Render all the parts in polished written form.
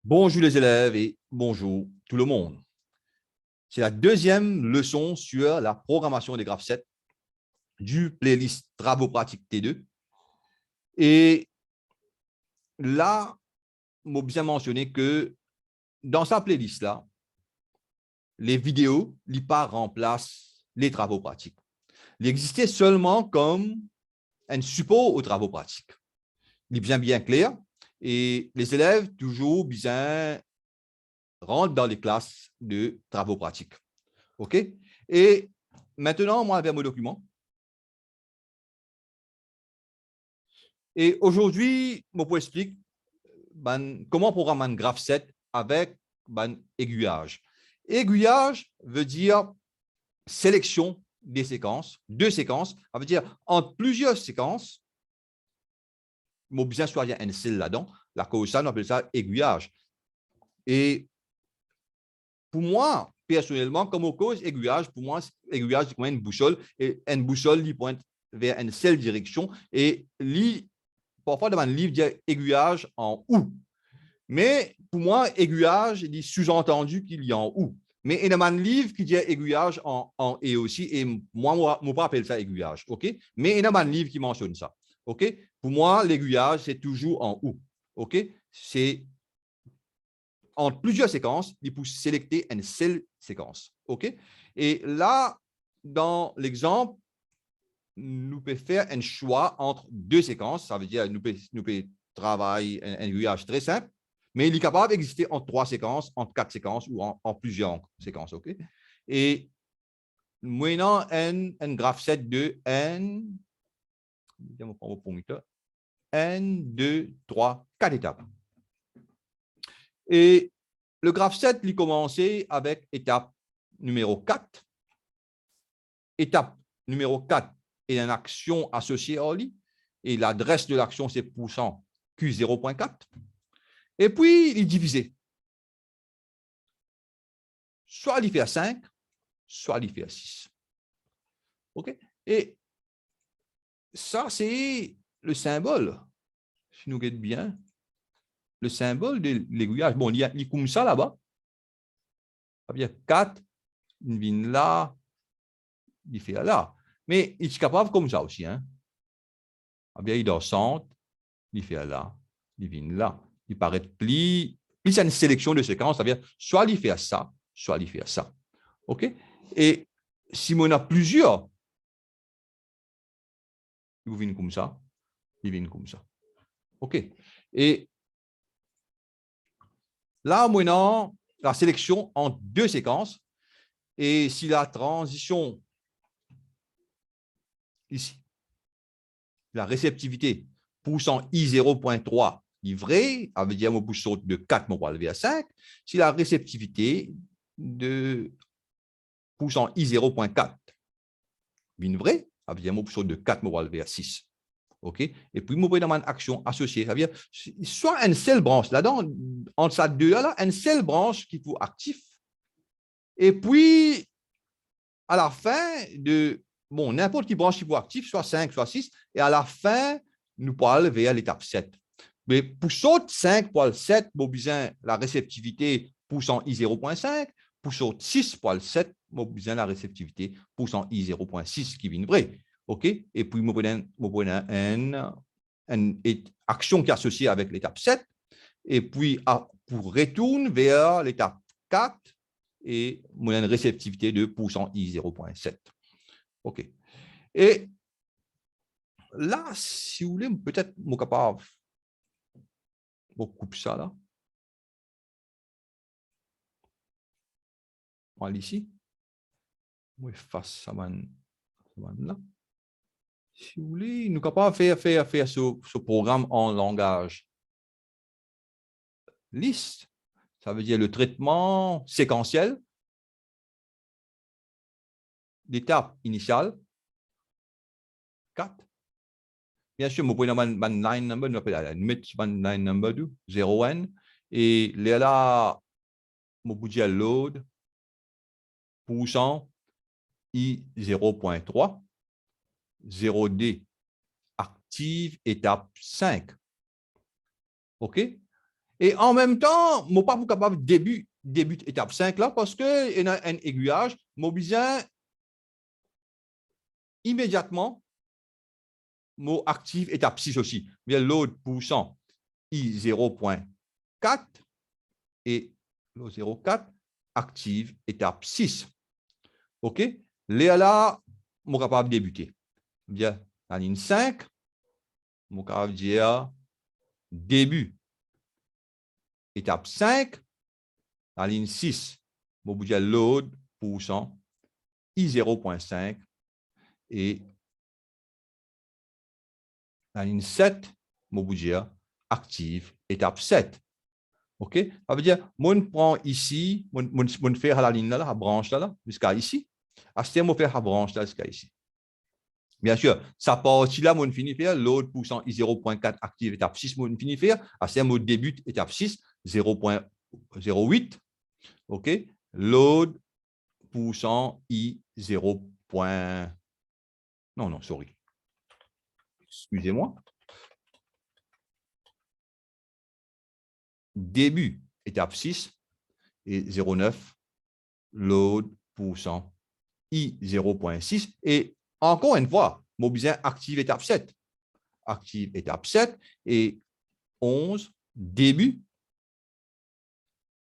Bonjour les élèves et bonjour tout le monde. C'est la deuxième leçon sur la programmation des graphes 7 du playlist Travaux pratiques T2. Et là, il m'a bien mentionné que dans sa playlist-là, les vidéos ne pas remplacent les travaux pratiques. Ils existaient seulement comme un support aux travaux pratiques. Il est bien clair et les élèves toujours bien rentrent dans les classes de travaux pratiques. OK? Et maintenant, moi, vers mon document. Et aujourd'hui, je vous explique comment programmer un graphe 7 avec aiguillage. Aiguillage veut dire sélection des séquences, deux séquences. Ça veut dire entre plusieurs séquences, il faut bien choisir un seul là-dedans. La cause ça, on appelle ça aiguillage. Et pour moi, personnellement, comme cause aiguillage, pour moi, aiguillage, c'est comme une boussole. Et une boussole, il pointe vers une seule direction. Et parfois, dans un livre, il dit aiguillage en ou. Mais pour moi, aiguillage, il est sous-entendu qu'il y a en ou. Mais il y a un livre qui dit aiguillage en et aussi. Et moi, je ne pas appeler ça aiguillage. OK? Mais il y a un livre qui mentionne ça. OK? Pour moi, l'aiguillage, c'est toujours en ou. OK? C'est entre plusieurs séquences, il faut sélectionner une seule séquence. OK? Et là, dans l'exemple, nous pouvons faire un choix entre deux séquences. Ça veut dire nous pouvons travailler un aiguillage très simple, mais il est capable d'exister en trois séquences, en quatre séquences ou en plusieurs séquences. OK? Et maintenant, un graphe 7 de N, 2, 3, 4 étapes. Et le graphe 7, il commençait avec étape numéro 4. Étape numéro 4 est une action associée à lui. Et l'adresse de l'action, c'est %Q0.4. Et puis, il est divisé. Soit il fait à 5, soit il fait à 6. OK? Et ça, c'est le symbole. Si nous regardons bien, le symbole de l'aiguillage. Bon, il y a comme ça là-bas. Ça veut dire 4, il vient là, il fait là. Mais il est capable comme ça aussi. Hein? Il est dans le centre, il fait là, il vient là. Il paraît plus. Puis c'est une sélection de séquences, ça veut dire soit il fait ça, soit il fait ça. OK? Et si on a plusieurs, ils viennent comme ça, ils viennent comme ça. OK? Et là, maintenant, la sélection en deux séquences. Et si la transition ici, la réceptivité poussant I0.3 livré, ça veut dire que je pousse de 4 pour aller à 5. Si la réceptivité de poussant I0.4 vient vrai, ça veut dire que je pousse de 4 pour aller à 6. OK? Et puis, je vais dans une action associée. Ça veut dire soit une seule branche là-dedans, entre ces deux-là, une seule branche qui faut actif. Et puis, à la fin de n'importe quelle branche qui faut actif, soit 5, soit 6, et à la fin, nous parlons vers l'étape 7. Mais pour saute 5 pour le 7, nous besoin la réceptivité poussant I0.5, pour saute 6 pour le 7, nous besoin la réceptivité poussant I0.6 qui vient vrai. OK? Et puis, nous prenons une action qui est associée avec l'étape 7, et puis, pour retourner vers l'étape 4, et une réceptivité de poussant I0.7. OK. Et là, si vous voulez, peut-être, mon capable, on coupe ça là. On va ici. On efface ça là. Si vous voulez, nous sommes capables de faire ce programme en langage liste. Ça veut dire le traitement séquentiel d'étape initiale 4. Bien sûr, vous pouvez avoir une line number, nous appelons la line number 2, 0n. Et là, vous pouvez dire load, poussant, I0.3, 0D, active, étape 5. OK? Et en même temps, je ne suis pas capable de débuter étape 5 là, parce qu'il y a un aiguillage, je besoin immédiatement, je active étape 6 aussi. Bien, l'autre poussant I 0.4 et le 0.4 active étape 6. OK? Là, je suis capable de débuter. Bien, la ligne 5, je suis capable de dire début. Étape 5, la ligne 6, je vais dire load poussant I 0.5 et la ligne 7, je vais dire active étape 7. OK? Ça veut dire, je prends ici, je fais la ligne là, la branche là, jusqu'à ici. À ce moment, je fais la branche là jusqu'à ici. Bien sûr, ça partie là, je finis faire, l'autre poussant I 0.4 active étape 6, je finis faire. À ce moment, débute étape 6, 0.08. OK? Load poussant I 0. Non, sorry. Excusez-moi. Début, étape 6 et 0.9, load poussant I 0.6. Et encore une fois, mon besoin active étape 7. Active étape 7 et 11, début,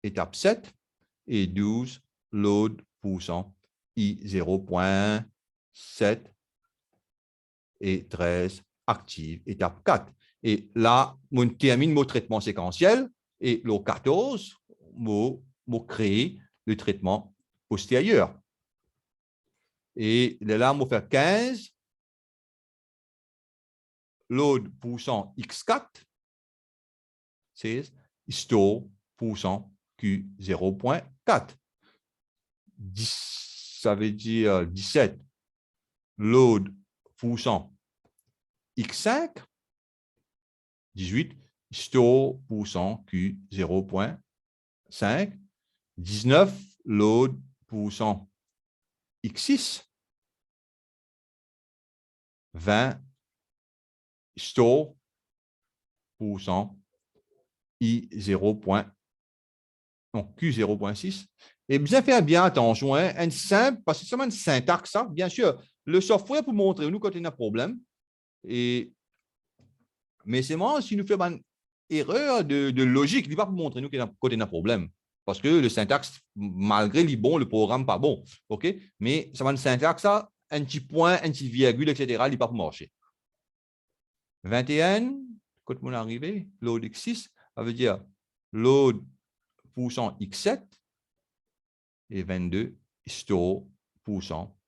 étape 7 et 12, load poussant I 0.7 et 13, active étape 4. Et là, on termine mon traitement séquentiel et le 14, on crée le traitement postérieur. Et là, on fait 15, load poussant X4, 16, histo poussant Q0.4. Ça veut dire 17, load poussant X5, 18, histo poussant Q0.5, 19, load poussant X6, 20, histo poussant I0. Donc, Q0.6. Et bien faire bien attention, hein, un simple, parce que c'est seulement une syntaxe, ça, bien sûr. Le software pour montrer nous quand il y a un problème. Et, mais c'est moi, si nous faisons une erreur de logique, il ne va pas pour montrer nous quand il y a un problème. Parce que le syntaxe, malgré les bons, le programme pas bon. OK? Mais ça va une syntaxe, ça, un petit point, un petit virgule, etc., il ne va pas marcher. 21, quand on est arrivé, load X6, ça veut dire load poussant X7 et 22, histo poussant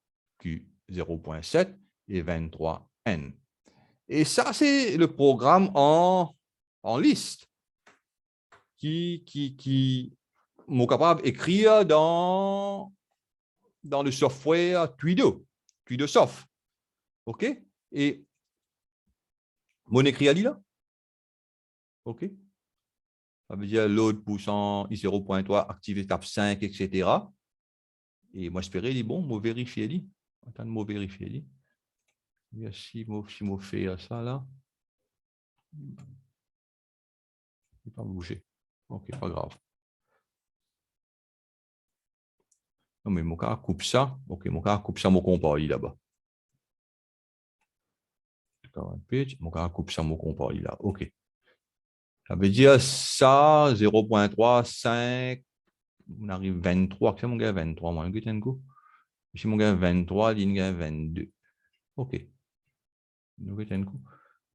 Q0.7 et 23 N. Et ça, c'est le programme en liste qui est capable d'écrire dans le software Tuido Soft. OK? Et mon écrit à là? OK? Ça veut dire load poussant I0.3, active étape 5, etc. Et moi, j'espérais, bon, moi vérifier. Attends, moi vérifier. Si je fais ça là, il ne pas bouger. OK, pas grave. Non, mais mon cas coupe ça. OK, mon cas coupe ça, mon compas là-bas. Mon cas coupe ça, mon compas là. OK. Ça veut dire ça, 0.3, 5, on arrive 23. C'est mon gars 23, moi, un coup. Ici, mon gars 23, ligne 22. OK.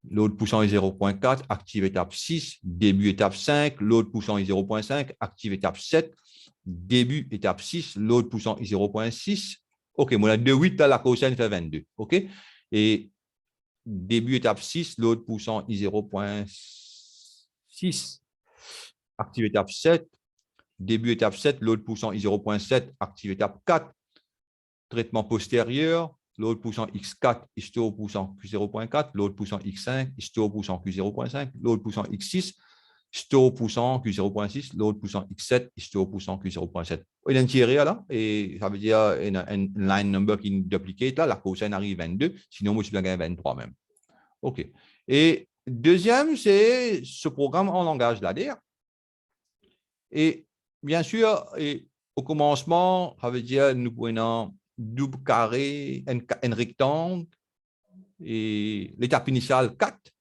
L'autre poussant est 0.4, active étape 6, début étape 5, l'autre poussant est 0.5, active étape 7, début étape 6, l'autre poussant est 0.6. OK, moi, de 8 à la cosine fait 22. OK? Et début étape 6, l'autre poussant est 0.6, active étape 7, début étape 7, l'autre poussant est 0.7, active étape 4, traitement postérieur, l'autre poussant X4, histo poussant Q0.4, l'autre poussant X5, histo poussant Q0.5, l'autre poussant X6, histo poussant Q0.6, l'autre poussant X7, histo poussant Q0.7. Il y a un tiré là, et ça veut dire une line number qui duplicate là, la cosine arrive 22, sinon moi je vais gagner 23 même. OK. Et deuxième, c'est ce programme en langage ladder. Et bien sûr, et au commencement, ça veut dire nous prenons double carré, un rectangle, et l'étape initiale 4.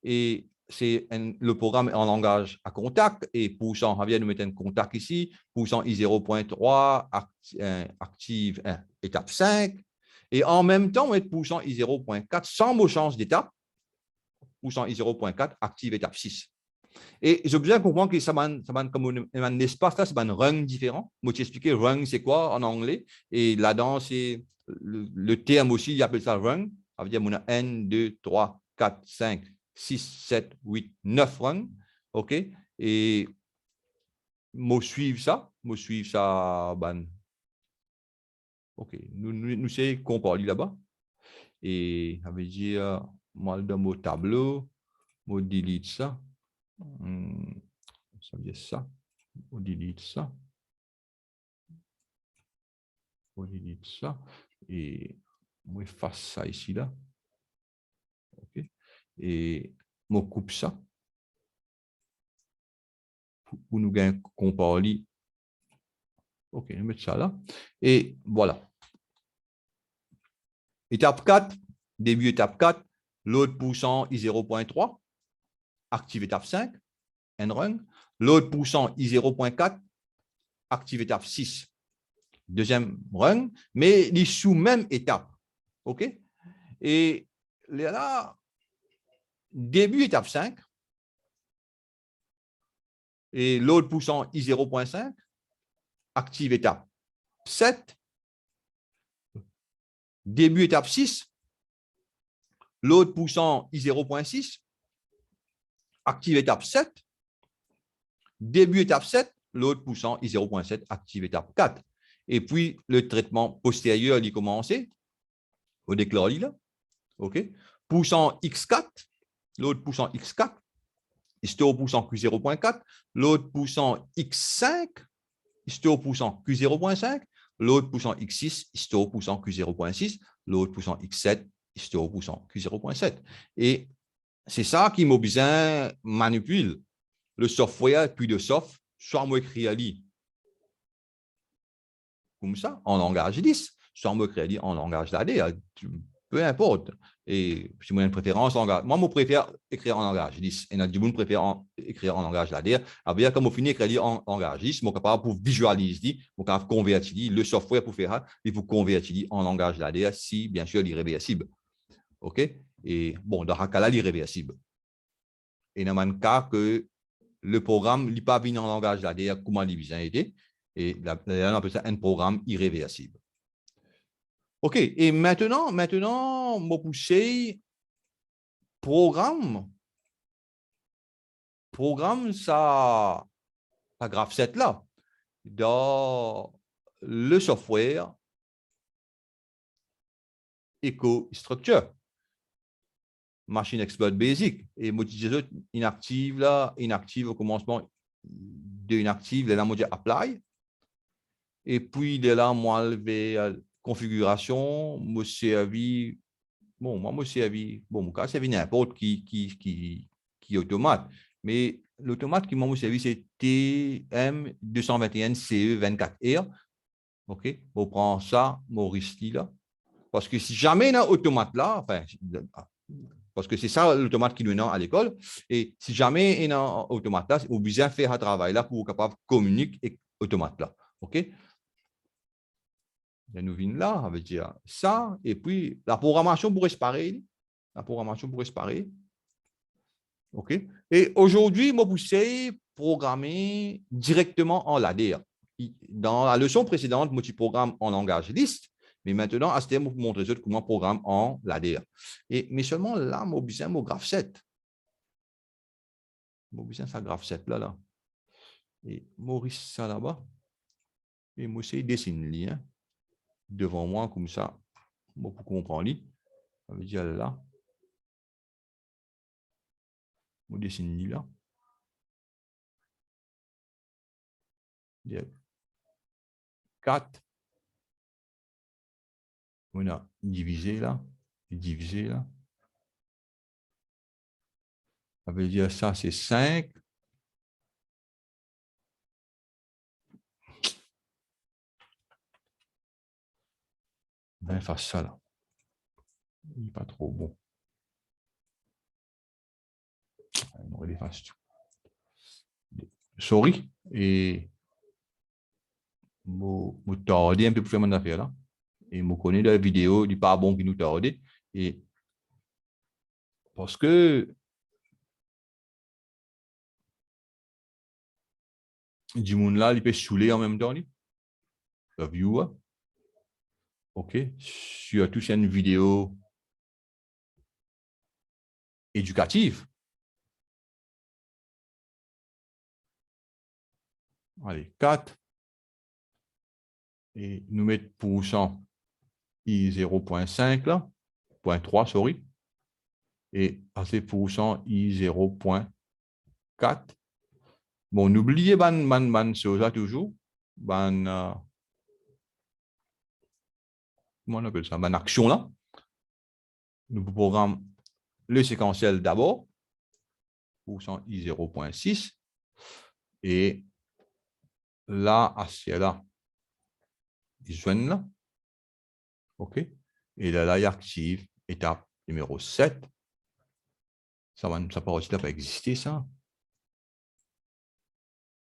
Et c'est le programme en langage à contact. Et poussant, ça vient nous mettre un contact ici. Poussant I0.3, active étape 5. Et en même temps, on met poussant I0.4 sans mot change d'étape. Poussant I0.4, active étape 6. Et j'ai besoin de comprendre que ça va comme un espace là, c'est un rung différent. Moi, tu expliqué rung, c'est quoi en anglais. Et là-dedans, c'est le terme aussi, il appelle ça rung. Ça veut dire qu'on a 1, 2, 3, 4, 5, 6, 7, 8, 9 rungs. OK? Et moi, suivre ça, ben, OK. Nous c'est qu'on parle là-bas. Et ça veut dire, moi, dans mon tableau, moi, delete ça. Ça veut dire ça. On delete ça. On delete ça. Et on efface ça ici, là. OK. Et on coupe ça. Pour nous gagner qu'on parle. OK, on met ça là. Et voilà. Étape 4, début étape 4, load poussant I0.3, active étape 5, end run. Load poussant I0.4, active étape 6, deuxième run, mais les sous même étape. OK? Et là, début étape 5, et load poussant I0.5, active étape 7, début étape 6, load poussant I0.6, active étape 7, début étape 7, load poussant I0.7, active étape 4. Et puis, le traitement postérieur, il commencé au déclare là. OK? Poussant X4, l'autre poussant X4, histo poussant Q0.4, l'autre poussant X5, histo poussant Q0.5, l'autre poussant X6, histo poussant Q0.6, l'autre poussant X7, histo poussant Q0.7. Et c'est ça qui m'a besoin manipule le software, puis le soft, soit moi écrit à lui comme ça, en langage 10, soit moi écrit en langage d'AD, peu importe. Et si moi j'ai une préférence, moi, je préfère écrire en langage 10. Et du monde préfère écrire en langage d'AD. Alors, comme on finit écrire en langage 10, je suis capable pour visualiser, je suis capable de convertir le software pour faire ça, il faut convertir en langage d'AD si, bien sûr, l'irréversible. OK? Et bon, dans ce cas-là, l'irréversible. Et dans le cas que le programme n'est pas venu en langage d'AD, comment il vient aider? Et là, on appelle ça un programme irréversible. OK. Et maintenant, mon poussé programme, ça graph set là, dans le software EcoStructure, Machine Expert Basic. Et moi, je inactive là, inactive au commencement de inactive, là, moi, je apply. Et puis, de là, moi, je vais configuration, moi, servi. Bon, moi, je servi, bon, mon cas, servi n'importe qui est automate. Mais l'automate qui m'a servi, c'est TM221CE24R. OK? On prend ça, Maurice là. Parce que si jamais il y a un automate là, enfin, parce que c'est ça l'automate qui nous est à l'école, et si jamais il y a un automate là, on besoin faire un travail là pour être capable de communiquer avec l'automate là. OK? La nouvelle là, ça veut dire ça, et puis la programmation pourrait se pareil. La programmation pourrait se pareil. OK? Et aujourd'hui, moi, vous savez programmer directement en ladder. Dans la leçon précédente, moi, tu programmes en langage list, mais maintenant, à ce terme, je vous montre comment programme en ladder. Mais seulement là, moi, besoin mon graph set. Moi, besoin ça graph set là, là. Et Maurice, ça là-bas. Et moi, c'est dessine lien devant moi, comme ça, moi, pour comprendre. Ça veut dire là. Moi, dessine là. 4. On a divisé là. Divisé là. Ça veut dire ça, c'est 5. Ben, fasse ça là. Il n'est pas trop bon. On efface tout. Sorry. Et je tarde un peu pour faire mon affaire là. Et je connais la vidéo, il n'est pas bon qui nous tarde. Et parce que du monde là, il peut saouler en même temps. Le viewer. OK. Surtout c'est une vidéo éducative. Allez, 4. Et nous mettre pourcent I 0.5 là. 0.3, sorry. Et passer pourcent I 0.4. Bon, n'oubliez pas ça toujours. Comment on appelle ça? Action là. Nous programmons le séquentiel d'abord. Pourcent I 0.6. Et là, à ce là, il joignent là. OK. Et là, il active étape numéro 7. Ça peut aussi pas exister, ça.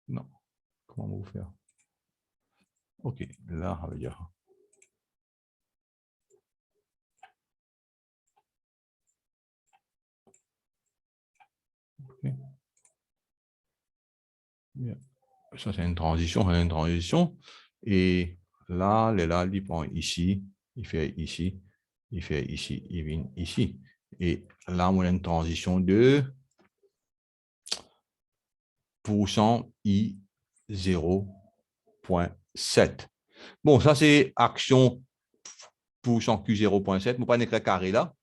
Non. Comment on va faire? OK. Là, on va dire. Okay. Ça, c'est une transition. Et là, il prend ici, il fait ici, il fait ici, il vient ici. Et là, on a une transition de pourcent I 0.7. Bon, ça, c'est action pourcent Q 0.7. Je ne pas écrire carré là.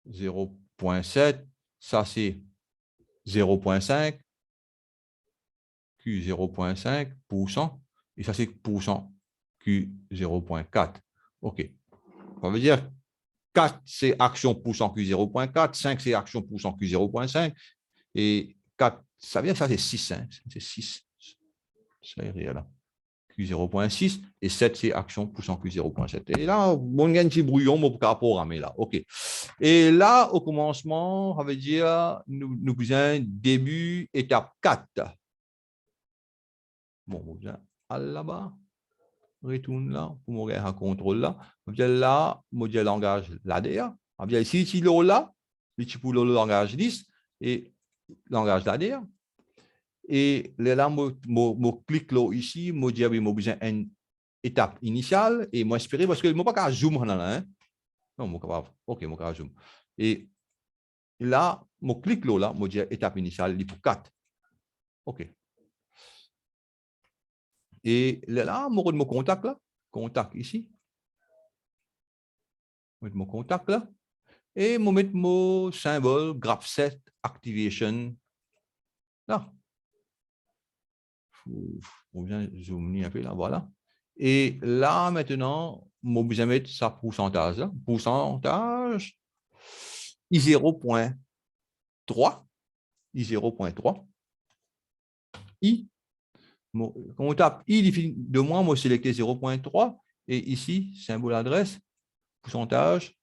0.7. Ça, c'est 0.5. Q 0.5%. Et ça, c'est pourcent Q 0.4. OK. Ça veut dire 4, c'est action pourcent Q 0.4. 5, c'est action pourcent Q 0.5. Et 4, ça veut dire que ça, c'est 6. Hein? C'est 6. Ça est réel là. Q 0.6 et 7, c'est action pourcent Q 0.7. Et là, on a un petit brouillon pour programmer là. OK. Et là, au commencement, ça veut dire nous faisons début, étape 4. Bon, on vient là-bas, retourne là, pour mourir un contrôle là. On vient là, on dit langage là-dedans. On vient ici, là, ici pour le langage 10 et langage là-dedans. Et là, je clique là ici, je dis, oui, j'ai besoin d'une étape initiale et moi, espérer parce que je ne peux pas zoom là. Hein? Non, je capable. OK, je peux zoom. Et là, je clique là, je dis étape initiale, il faut 4. OK. Et là, je mon contact là, contact ici. Je mets mon contact là. Et je mets mon symbole graph7 activation là. On vient zoomer un peu là, voilà. Et là, maintenant, je vais mettre sa pourcentage là. Pourcentage I 0.3. I 0.3. I. Quand on tape I de moins, moi, sélecter 0.3. Et ici, symbole adresse, pourcentage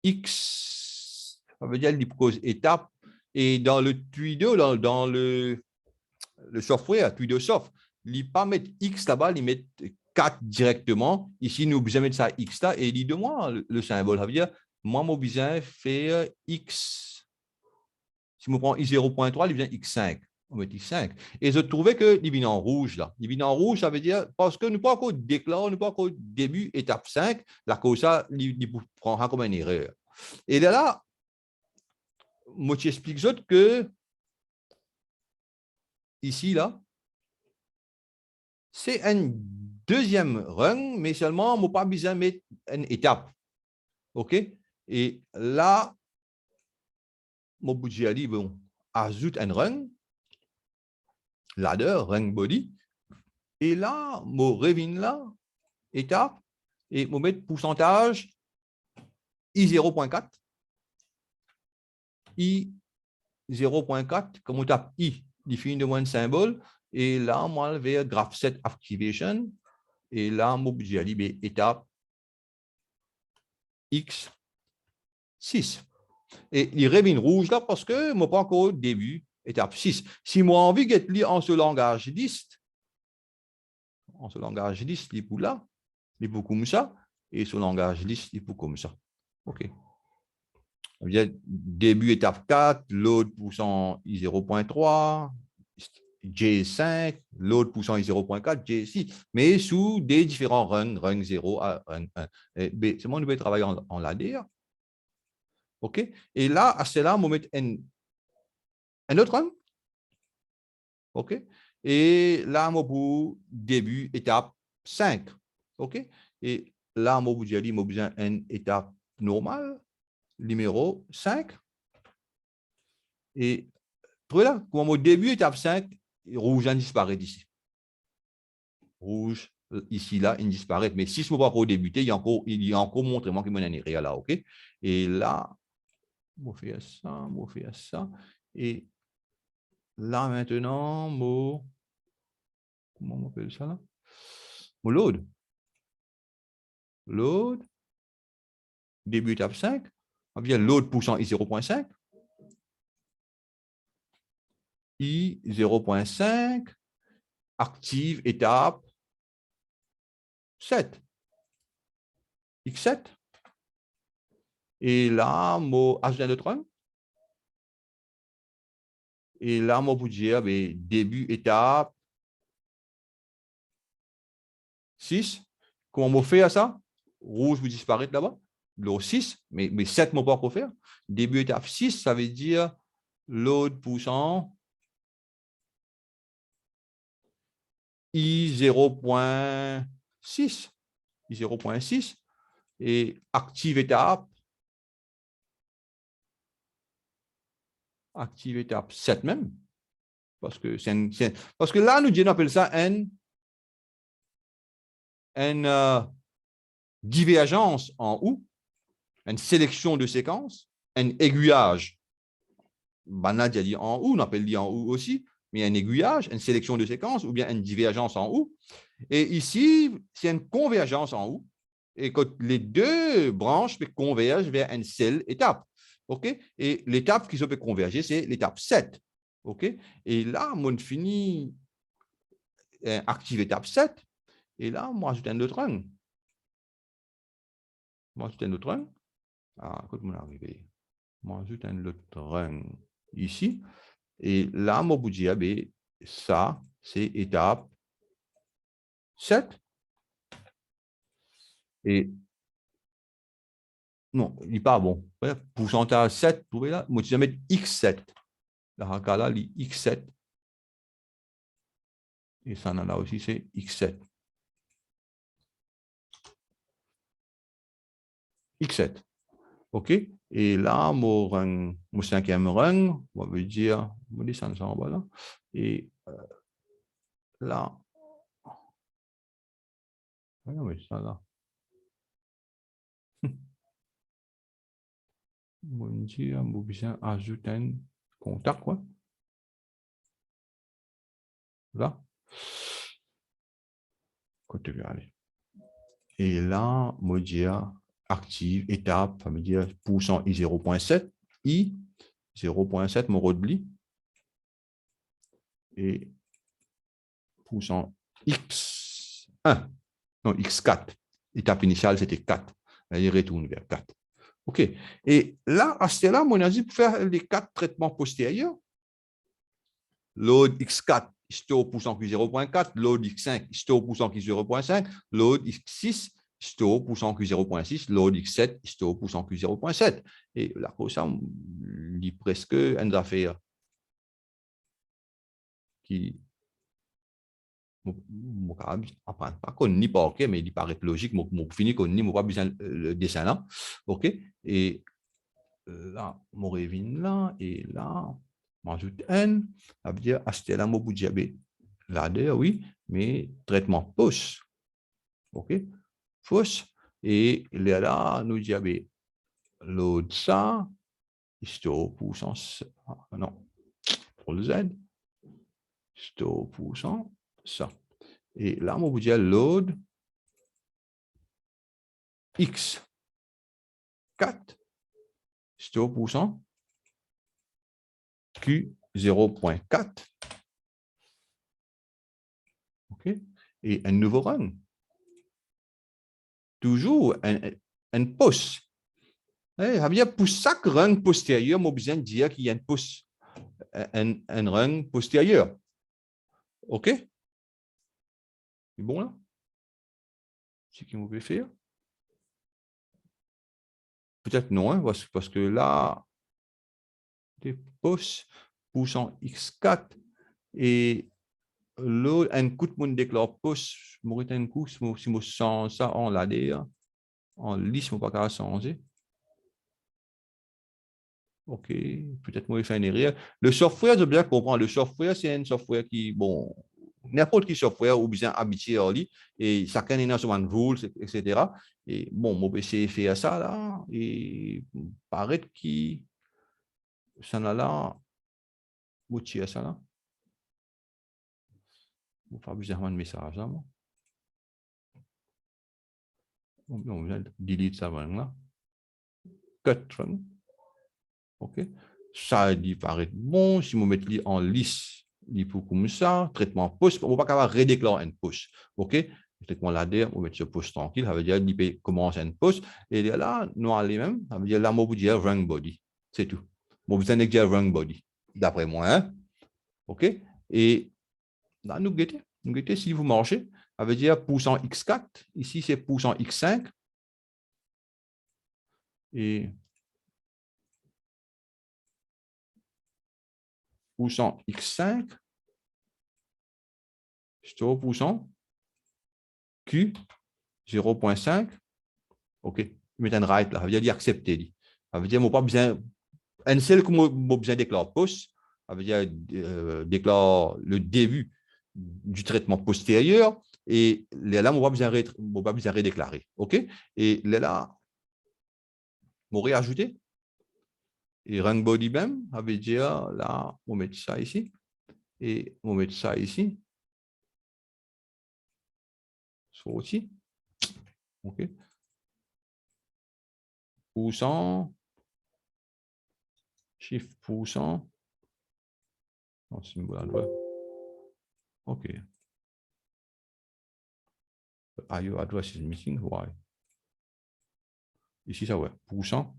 X. Ça veut dire l'hypocause étape. Et dans le Twido, dans le software, Twido Soft, il ne pas mettre X là-bas, il met 4 directement. Ici, nous besoin mettre ça X là. Et il dit de moi, le symbole. Ça veut dire, moi, mon besoin faire X. Si je prends I 0.3, il vient X5. On met X5. Et je trouvais qu'il vient en rouge là. Il vient en rouge, ça veut dire, parce que nous pas encore déclaré, nous pas encore début, étape 5, la cause ça, il prendra comme une erreur. Et là, moi, je t'explique que ici, là, c'est un deuxième run, mais seulement, on n'a pas besoin de mettre une étape. OK? Et là, mon budget a dit, bon, ajoute un run, ladder, run body, et là, mon revine là, étape, et mon mettre pourcentage I 0.4. I 0.4, comme on tape I, définit de moins de symbole, et là, moi, je vais graph set activation, Et là, mon budget est étape X6. Et il revient rouge là parce que je n'ai pas encore au début, étape 6. Si moi j'ai envie d'être en ce langage liste, il est pour là, il est pour comme ça, et ce langage liste, il est pour comme ça. OK. Début étape 4, load pourcent I 0.3, J5, load pourcent I 0.4, J6, mais sous des différents runs, run 0 à run 1. C'est moi, nous vais travailler en ladder. OK? Et là, à cela, on va mettre un autre run. OK? Et là, on pour début étape 5. OK? Et là, on vous dit, on a besoin d'une étape normale, numéro 5. Et là, comme au début, étape 5, rouge disparaît d'ici. Rouge, ici, là, il disparaît. Mais si je ne peux pas pour débuter, il y a encore montré moi que mon année là, OK? Et là, on fait ça, on fait ça. Et là, maintenant, comment on appelle ça là? Mon load. Load. Début étape 5. On vient load pourcent I 0.5. I 0.5. Active étape 7. X7. Et là, mon H1 de Tron. Et là, mon budget, début étape 6. Comment on fait à ça? Rouge vous disparaît là-bas. Le 6, mais 7, mon pas encore faire. Début étape 6, ça veut dire load pourcent I 0.6. I 0.6. Et active étape 7 même. Parce que, parce que là, nous appelle ça une divergence en ou, une sélection de séquences, un aiguillage. Banal dit en ou, on appelle dit en ou aussi, mais un aiguillage, une sélection de séquences ou bien une divergence en ou. Et ici, c'est une convergence en ou. Et quand les deux branches convergent vers une seule étape. OK? Et l'étape qui se peut converger, c'est l'étape 7. OK? Et là, on finit active étape 7. Et là, moi, ajoute un autre run. Moi, ajoute un autre run. Ah, écoute, mon arrivé. Moi, ajoute un autre run ici. Et là, mon bout de ça, c'est étape 7. Et non, il n'est pas bon. Pourcentage 7, vous voyez là, moi, je vais mettre X7. Là, là, X7. Et ça, là aussi, c'est X7. X7. OK? Et là, mon cinquième run, on va dire, on va descendre ça en bas là. Et là, oui, ça là. On va dire, on va bien ajouter un contact, quoi. Là. Côté aller. Et là, on va dire active, étape, ça veut dire pourcent I 0.7, I 0.7, mon redbli. Et pourcent X1, non, X4. Étape initiale, c'était 4. Il retourne vers 4. OK. Et là, à ce là, on a dit pour faire les 4 traitements postérieurs. Load X4, store pourcent Q 0.4, load X5, store pourcent Q 0.5, load X6, store pourcent Q 0.6, load X7, store pourcent Q 0.7. Et là, pour ça, on lit presque une affaire qui apprendre pas qu'on n'y pas OK, mais il paraît logique, mon fini qu'on n'y pas besoin le dessin là. OK. Et là, mon revient là, et là, m'ajoute N, ça veut dire acheter la mot diabète. Ladder, oui, mais traitement post. OK? Post. Et là, nous diabète. Load ça, store puissance, non, pour le Z, store puissance, ça. Et là, on vous dit load X4, c'est au pourcent, Q 0.4. OK? Et un nouveau run. Toujours un pouce. Ça veut dire pour chaque run postérieur, on a besoin de dire qu'il y a un pouce, un run postérieur. OK? C'est bon là? C'est ce qu'on peut faire? Peut-être non, hein, parce que là, des pouces, pouce en X4 et l'autre, un coup de monde déclare pouce, je m'aurais un coup, si je sens ça en ladder, en lisse, je ne peux pas changer. OK, peut-être moi, je fais une erreur. Le software, je bien comprendre. Le software, c'est un software qui, bon, n'importe quel software ou bien habitué à lui, et chacun est dans son rules, etc. Et bon, mon PC fait ça là, et paraît qu'il ça n'a là, vous tirez ça là. Vous pas besoin de message là. On va delete ça là. Cut. OK. Ça dit paraît bon. Si vous mettez en liste, il faut comme ça. Traitement push. On ne va pas redéclarer un push. OK. Traitement ladder, on met ce push tranquille. Ça veut dire qu'il peut commencer un push. Et là, nous allons même. Ça veut dire là, on peut dire run body. C'est tout. On besoin de dire run body. D'après moi. Hein? OK. Et là, nous guettez. Nous guettez si vous marchez. Ça veut dire pourcent X4. Ici, c'est pourcent X5. Et pourcent X5, c'est au pourcent Q 0.5. OK. Je mets un right là. Ça veut dire accepter. Ça veut dire que pas besoin. Un seul que je besoin déclare post. Ça veut dire déclare le début du traitement postérieur. Et là, on ne pas besoin redéclarer. OK. Et là, on va réajouter. Et run body même, ça veut dire là, on met ça ici. Et on met ça ici. Ça aussi. OK. Pourcent. Shift pourcent. Non, symbole à droite. OK. IO address is missing. Why? Ici, ça ouais. Pourcent.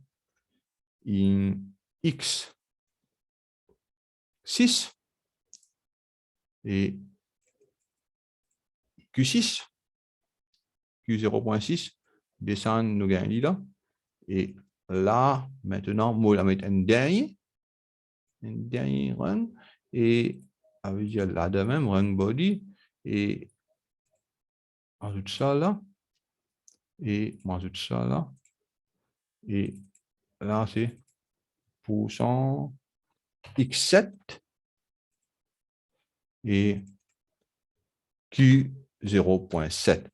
In X6 et Q6, Q0.6, descend nous gagnons là. Et là, maintenant, on va mettre un dernier run. Et avec là de même, run body. Et ajoute ça là. Et on ajoute ça là. Et là, c'est pourcent X7 et Q0.7.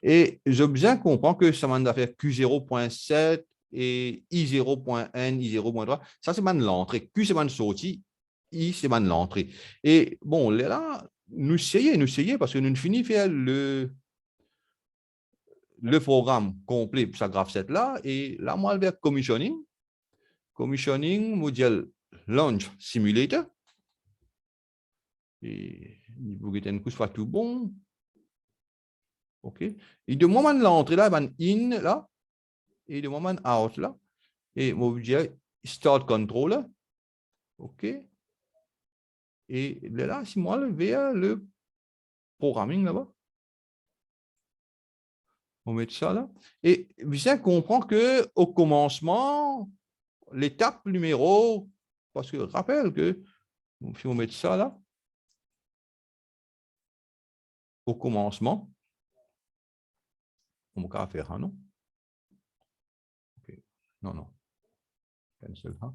Et j'ai bien compris que ça m'a fait Q0.7 et I0.1, I0.3. Ça, c'est l'entrée. Q, c'est ma sortie. I, c'est ma l'entrée. Et bon, là, nous essayons parce que nous finissons de faire le programme complet pour sa graph 7 là. Et là, moi, vers commissioning. Commissioning, module launch simulator. Et il faut que tout soit tout bon. OK. Et de moment de l'entrée là, ben in là, et de moment out là, et on va dire start controller. OK. Et là, si moi, vers le programming là-bas, on met ça là. Et bien comprend que au commencement, l'étape numéro, parce que rappelle que si on met ça là, au commencement, on va faire un non. OK. Non, non. Cancel, hein?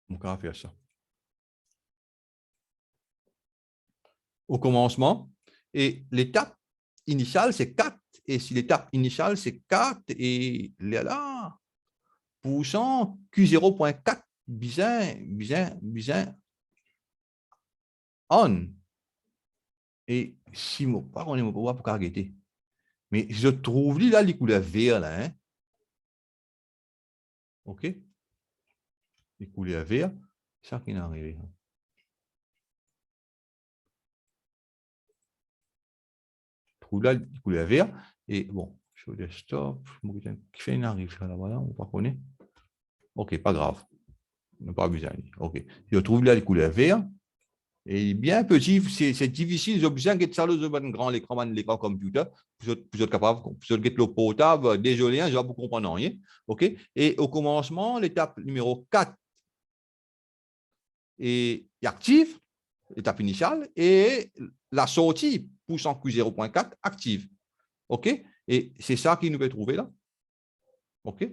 On va faire ça. Au commencement, et l'étape initiale, c'est 4. Et si l'étape initiale, c'est 4, et là, pourcent Q0.4, bien, on. Et si on pas on est pour arrêter. Mais je trouve là les couleurs vertes, là. Hein? OK? Les couleurs vertes, c'est ça qui est arrivé. Je trouve là les couleurs vertes. Et bon, je vais stop. Qui fait une arrive là, voilà, on ne pas connaître. OK, pas grave. On n'a pas besoin. OK. Je trouve là les couleurs vertes. Et bien petit, c'est difficile. J'ai besoin de ça dans un grand l'écran computer. Vous êtes capable, vous êtes le portable. Désolé, je ne vais pas comprendre rien. OK? Et au commencement, l'étape numéro 4 est active, l'étape initiale, et la sortie poussant Q0.4 active. OK? Et c'est ça qu'il nous fait trouver là. OK?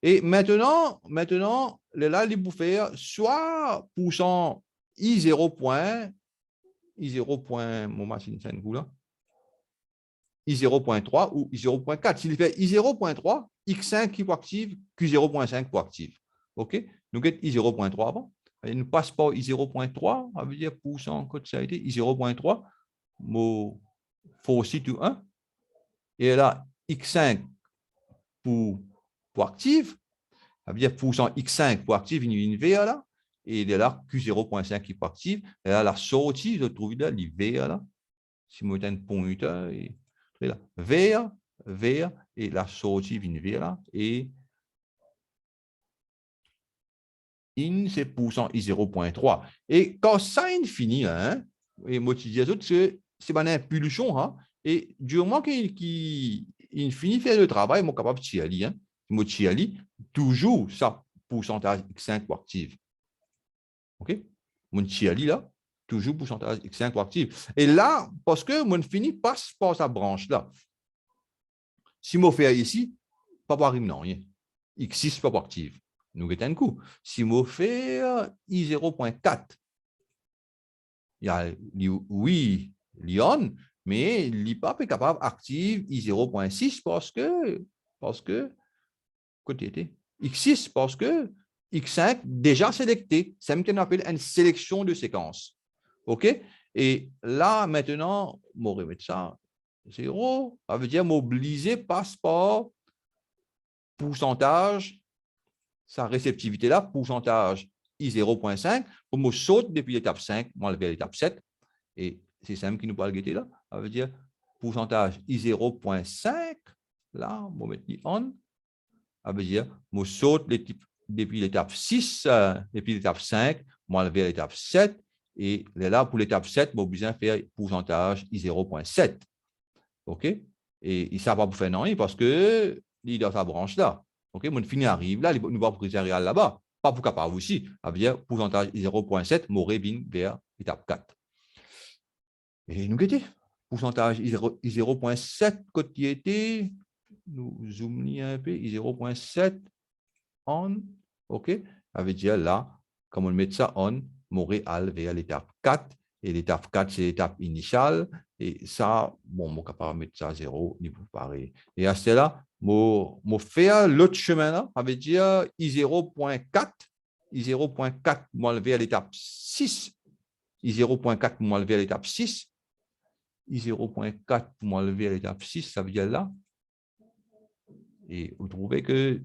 Et maintenant là, il faut faire soit poussant I0. I0. Mon machine, c'est un coup là. I0.3 ou I0.4. S'il fait I0.3, X5 qui est active, Q0.5 pour active. OK? Nous avons I0.3 avant. Il nous passe par I0.3, ça veut dire pourcent, code ça a été I0.3, mot force to 1. Et là, X5 pour active, ça veut dire pourcent X5 pour active, une V là. Et là, Q0.5 qui est pour active. Et là, la sortie, je trouve là, l'IV là. Si je mets un pointeur, et là, vert, et la sortie vient vers là, et in, c'est pourcent I0.3. Et quand ça est fini, hein, et moi, je dis c'est une impulsion, hein, et du moment qu'il finit de faire le travail, je suis capable de tirer, hein, moi, toujours ça, pourcentage X5 pour active. OK? Mon tiali là, toujours pourcentage X5 pour active. Et là, parce que mon fini passe par sa branche là. Si je fais ici, pas pour arriver, non, rien. X6 pas pour active. Nous avons un coup. Si je fais I0.4, il y a oui, Lyon, mais l'IPAP est capable d'activer I0.6 parce que, côté était X6, parce que X5 déjà sélecté. C'est ce qu'on appelle une sélection de séquences. OK? Et là, maintenant, je vais remettre ça 0. Ça veut dire mobiliser passe par pourcentage, sa réceptivité là, pourcentage I0.5, pour me sauter depuis l'étape 5, m'enlever l'étape 7. Et c'est ça qui nous parle de là. Ça veut dire pourcentage I0.5, là, on va mettre on. Ça veut dire, je saute depuis l'étape 6, depuis l'étape 5, m'enlever l'étape 7. Et là, pour l'étape 7, je vais besoin de faire pourcentage I0.7. OK? Et ça va pas faire non, parce que il est dans sa branche là. OK? Mon fini arrive là, nous va pour là-bas. Pas pour capable aussi. Ça veut dire pourcentage 0.7, m'aurait bien vers l'étape 4. Et nous guettons. Pourcentage 0.7, côté était, nous zoomons un peu, 0.7 on. OK? Ça veut dire là, comme on met ça on, m'aurait vers l'étape 4. Et l'étape 4, c'est l'étape initiale. Et ça, bon, je suis capable de mettre ça à 0, niveau pareil. Et à cela, je fais l'autre chemin là, ça veut dire I0.4. I0.4, je vais à l'étape 6. I0.4, je vais à l'étape 6. I0.4, je vais à l'étape 6, ça veut dire là. Et vous trouvez que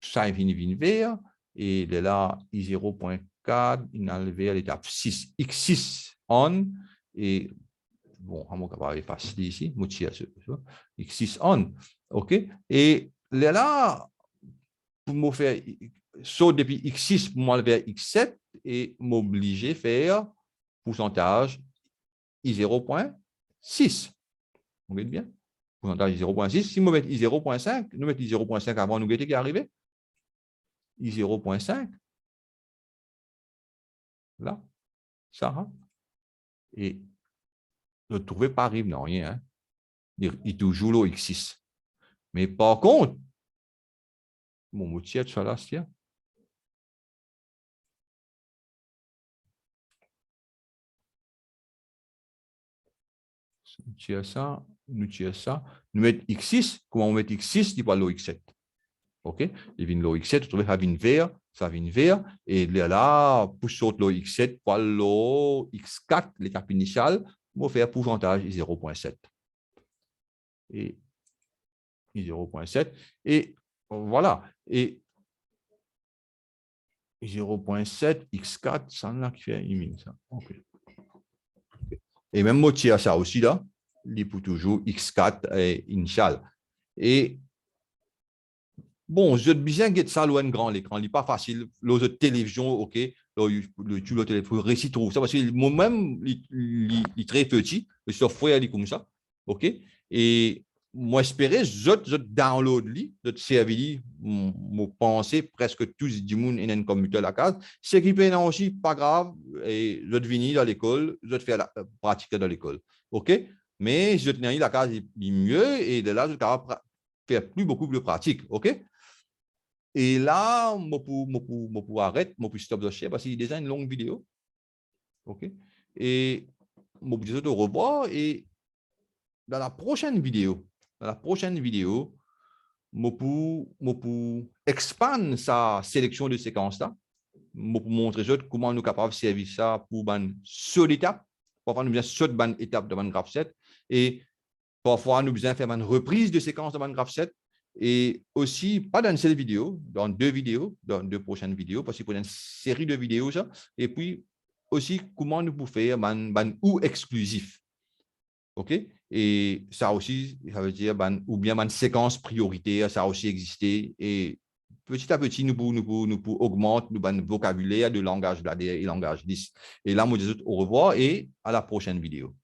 ça est fini vers. Et là, I0.4, il a levé à l'étape 6. X6 on. Et bon, on va effacer ici. X6 on. OK? Et là, pour me faire saut depuis X6 pour m'enlever à X7 et m'obliger à faire pourcentage I0.6. Vous voyez bien? Pourcentage I0.6. Si nous mettons I0.5, nous mettons I0.5 avant nous qui est arrivé. I0.5. Là, ça. Hein? Et ne trouvez pas arrive, non, rien. Hein? Il est toujours le X6. Mais par contre, mon moutier, ça là, c'est nous tire ça, nous tire ça. Nous mettons X6, comment on met X6, il va le X7. OK? Il vient le X7, vous trouvez, ça vient vert, ça vient vert, et là, pour sauter le X7, pour le X4, l'étape initiale, on va faire pourcentage 0.7. Et 0.7. Et voilà. Et 0.7, x4, ça là qui fait ça. Okay. Et même moitié à ça aussi là, il pour toujours x4 et initial. Et bon, je bien que ça loin grand l'écran, il n'est pas facile. L'autre télévision, ok, le téléphone réussit trop ça parce que moi-même, il est très petit, le software est comme ça, ok. Et moi, j'espérais, je download lui, je servis mon pensée presque tous du monde in un computer à la case. Ce qui peut être aussi pas grave, et je venir dans l'école, je fais la pratique dans l'école, ok. Mais je tenais la case mieux et de là, je faire plus beaucoup de pratique, ok. Et là, je peux arrêter, je peux stop le chien parce qu'il y a déjà une longue vidéo. OK? Et je peux te revoir. Et dans la prochaine vidéo, je peux expandre sa sélection de séquences là. Je peux montrer comment nous sommes capables de servir ça pour une seule étape. Parfois, nous avons besoin d'une étape de graph 7. Et parfois, nous avons besoin de faire une reprise de séquence de graph 7. Et aussi, pas dans une seule vidéo, dans deux prochaines vidéos, parce qu'il faut une série de vidéos, ça. Et puis, aussi, comment nous pouvons faire un ou exclusif. OK? Et ça aussi, ça veut dire, ou bien une séquence prioritaire, ça a aussi existé. Et petit à petit, nous pouvons augmenter notre vocabulaire de langage et langage 10. Et là, moi, je dis au revoir et à la prochaine vidéo.